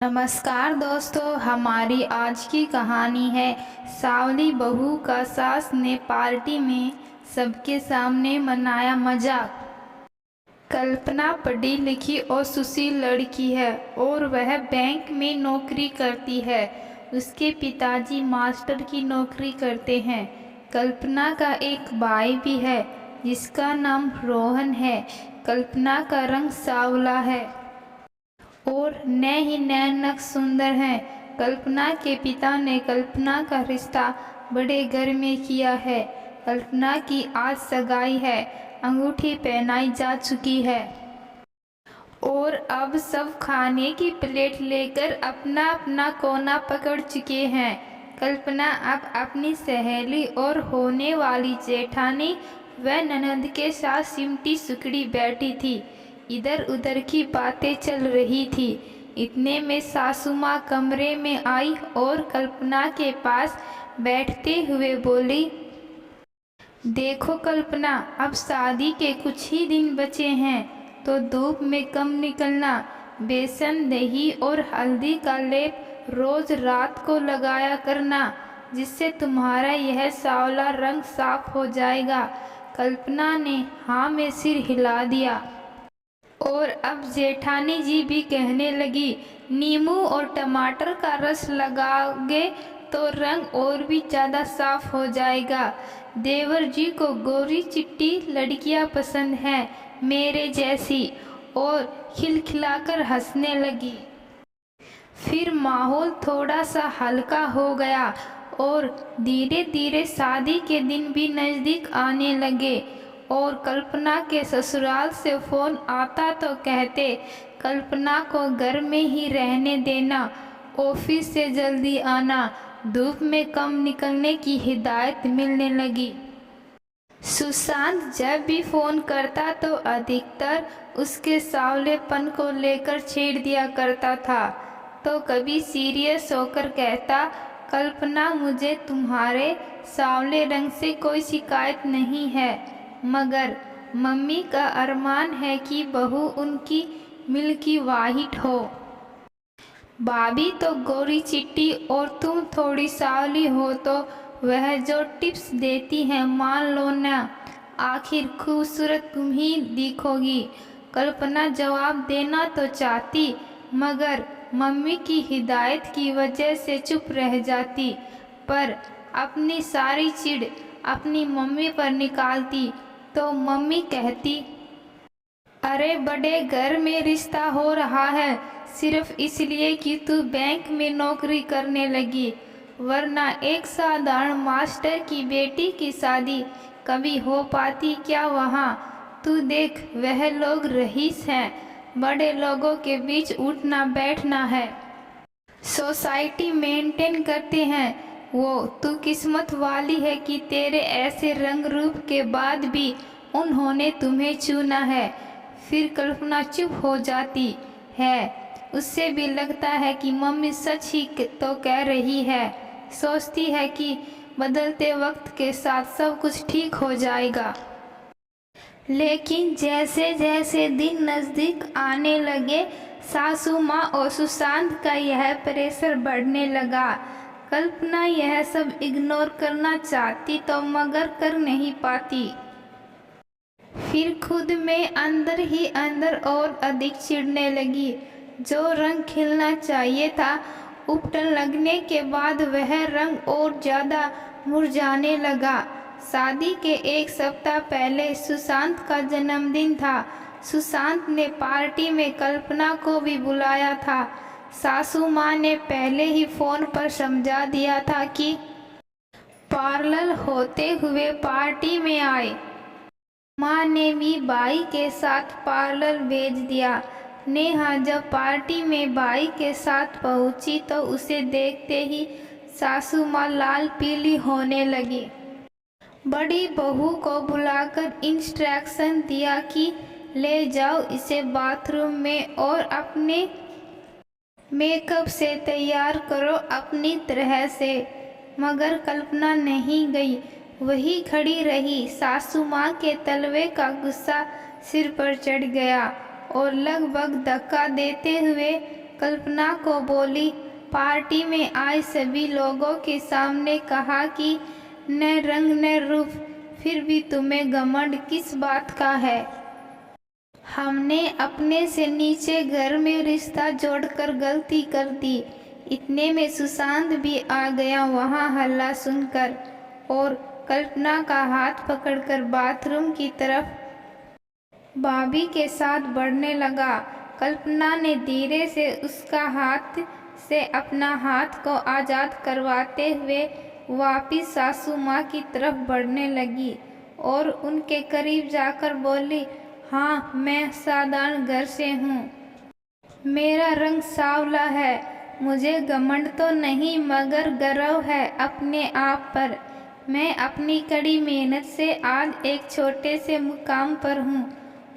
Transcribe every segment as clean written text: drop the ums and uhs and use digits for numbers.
नमस्कार दोस्तों, हमारी आज की कहानी है सावली बहू का सास ने पार्टी में सबके सामने मनाया मजाक। कल्पना पढ़ी लिखी और सुशील लड़की है और वह बैंक में नौकरी करती है। उसके पिताजी मास्टर की नौकरी करते हैं। कल्पना का एक भाई भी है जिसका नाम रोहन है। कल्पना का रंग सांवला है और नए ही नैनक सुंदर हैं। कल्पना के पिता ने कल्पना का रिश्ता बड़े घर में किया है। कल्पना की आज सगाई है, अंगूठी पहनाई जा चुकी है और अब सब खाने की प्लेट लेकर अपना अपना कोना पकड़ चुके हैं। कल्पना अब अपनी सहेली और होने वाली जेठानी व ननद के साथ सिमटी सुकड़ी बैठी थी। इधर उधर की बातें चल रही थी। इतने में सासू माँ कमरे में आई और कल्पना के पास बैठते हुए बोली, देखो कल्पना, अब शादी के कुछ ही दिन बचे हैं तो धूप में कम निकलना। बेसन, दही और हल्दी का लेप रोज रात को लगाया करना, जिससे तुम्हारा यह सांवला रंग साफ हो जाएगा। कल्पना ने हाँ में सिर हिला दिया और अब जेठानी जी भी कहने लगी, नींबू और टमाटर का रस लगाओगे तो रंग और भी ज़्यादा साफ हो जाएगा। देवर जी को गोरी चिट्टी लड़कियां पसंद हैं, मेरे जैसी। और खिलखिलाकर हंसने लगी। फिर माहौल थोड़ा सा हल्का हो गया और धीरे धीरे शादी के दिन भी नज़दीक आने लगे। और कल्पना के ससुराल से फ़ोन आता तो कहते, कल्पना को घर में ही रहने देना, ऑफिस से जल्दी आना, धूप में कम निकलने की हिदायत मिलने लगी। सुशांत जब भी फ़ोन करता तो अधिकतर उसके सांवलेपन को लेकर छेड़ दिया करता था। तो कभी सीरियस होकर कहता, कल्पना, मुझे तुम्हारे सांवले रंग से कोई शिकायत नहीं है, मगर मम्मी का अरमान है कि बहू उनकी मिल्की वाइट हो। भाभी तो गोरी चिट्टी और तुम थोड़ी सांवली हो, तो वह जो टिप्स देती हैं मान लो ना, आखिर खूबसूरत तुम ही दिखोगी। कल्पना जवाब देना तो चाहती, मगर मम्मी की हिदायत की वजह से चुप रह जाती, पर अपनी सारी चिढ़ अपनी मम्मी पर निकालती। तो मम्मी कहती, अरे बड़े घर में रिश्ता हो रहा है सिर्फ इसलिए कि तू बैंक में नौकरी करने लगी, वरना एक साधारण मास्टर की बेटी की शादी कभी हो पाती क्या वहाँ? तू देख, वह लोग रईस हैं, बड़े लोगों के बीच उठना बैठना है, सोसाइटी मेंटेन करते हैं वो। तू किस्मत वाली है कि तेरे ऐसे रंग रूप के बाद भी उन्होंने तुम्हें चुना है। फिर कल्पना चुप हो जाती है। उससे भी लगता है कि मम्मी सच ही तो कह रही है। सोचती है कि बदलते वक्त के साथ सब कुछ ठीक हो जाएगा। लेकिन जैसे जैसे दिन नज़दीक आने लगे, सासू माँ और सुशांत का यह प्रेशर बढ़ने लगा। कल्पना यह सब इग्नोर करना चाहती तो मगर कर नहीं पाती। फिर खुद में अंदर ही अंदर और अधिक चिढ़ने लगी। जो रंग खिलना चाहिए था, उपटन लगने के बाद वह रंग और ज़्यादा मुरझाने लगा। शादी के एक सप्ताह पहले सुशांत का जन्मदिन था। सुशांत ने पार्टी में कल्पना को भी बुलाया था। सासू माँ ने पहले ही फ़ोन पर समझा दिया था कि पार्लर होते हुए पार्टी में आए। माँ ने भी भाई के साथ पार्लर भेज दिया। नेहा जब पार्टी में भाई के साथ पहुंची तो उसे देखते ही सासू माँ लाल पीली होने लगी। बड़ी बहू को बुलाकर इंस्ट्रक्शन दिया कि ले जाओ इसे बाथरूम में और अपने मेकअप से तैयार करो अपनी तरह से। मगर कल्पना नहीं गई, वही खड़ी रही। सासू माँ के तलवे का गुस्सा सिर पर चढ़ गया और लगभग धक्का देते हुए कल्पना को बोली। पार्टी में आए सभी लोगों के सामने कहा कि न रंग न रूप, फिर भी तुम्हें घमंड किस बात का है? हमने अपने से नीचे घर में रिश्ता जोड़कर गलती कर दी। इतने में सुशांत भी आ गया वहाँ हल्ला सुनकर, और कल्पना का हाथ पकड़कर बाथरूम की तरफ भाभी के साथ बढ़ने लगा। कल्पना ने धीरे से उसका हाथ से अपना हाथ को आज़ाद करवाते हुए वापिस सासू माँ की तरफ बढ़ने लगी और उनके करीब जाकर बोली, हाँ, मैं साधारण घर से हूँ। मेरा रंग सांवला है। मुझे घमंड तो नहीं मगर गर्व है अपने आप पर। मैं अपनी कड़ी मेहनत से आज एक छोटे से मुकाम पर हूँ।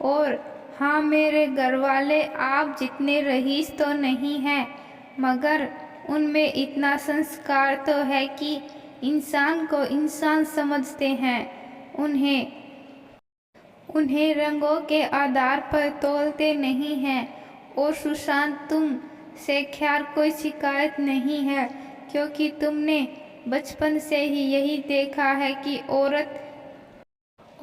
और हाँ, मेरे घर वाले आप जितने रईस तो नहीं हैं, मगर उनमें इतना संस्कार तो है कि इंसान को इंसान समझते हैं। उन्हें रंगों के आधार पर तोलते नहीं हैं। और सुशांत, तुम से खैर कोई शिकायत नहीं है, क्योंकि तुमने बचपन से ही यही देखा है कि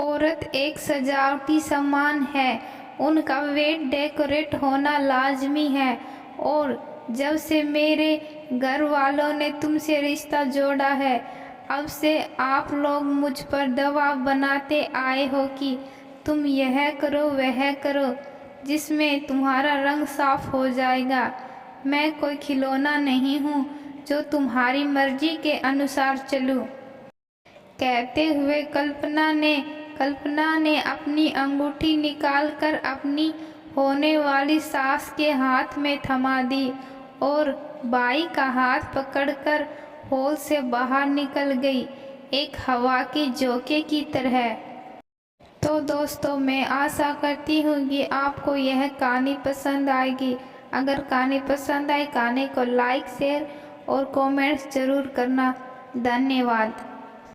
औरत एक सजावटी सामान है। उनका वेट डेकोरेट होना लाजमी है। और जब से मेरे घर वालों ने तुमसे रिश्ता जोड़ा है, अब से आप लोग मुझ पर दबाव बनाते आए हो कि तुम यह करो वह करो, जिसमें तुम्हारा रंग साफ हो जाएगा। मैं कोई खिलौना नहीं हूँ जो तुम्हारी मर्जी के अनुसार चलूँ। कहते हुए कल्पना ने अपनी अंगूठी निकालकर अपनी होने वाली सास के हाथ में थमा दी और बाई का हाथ पकड़कर हॉल से बाहर निकल गई, एक हवा के झोंके की तरह। तो दोस्तों, मैं आशा करती हूँ कि आपको यह कहानी पसंद आएगी। अगर कहानी पसंद आए, कहानी को लाइक, शेयर और कमेंट्स ज़रूर करना। धन्यवाद।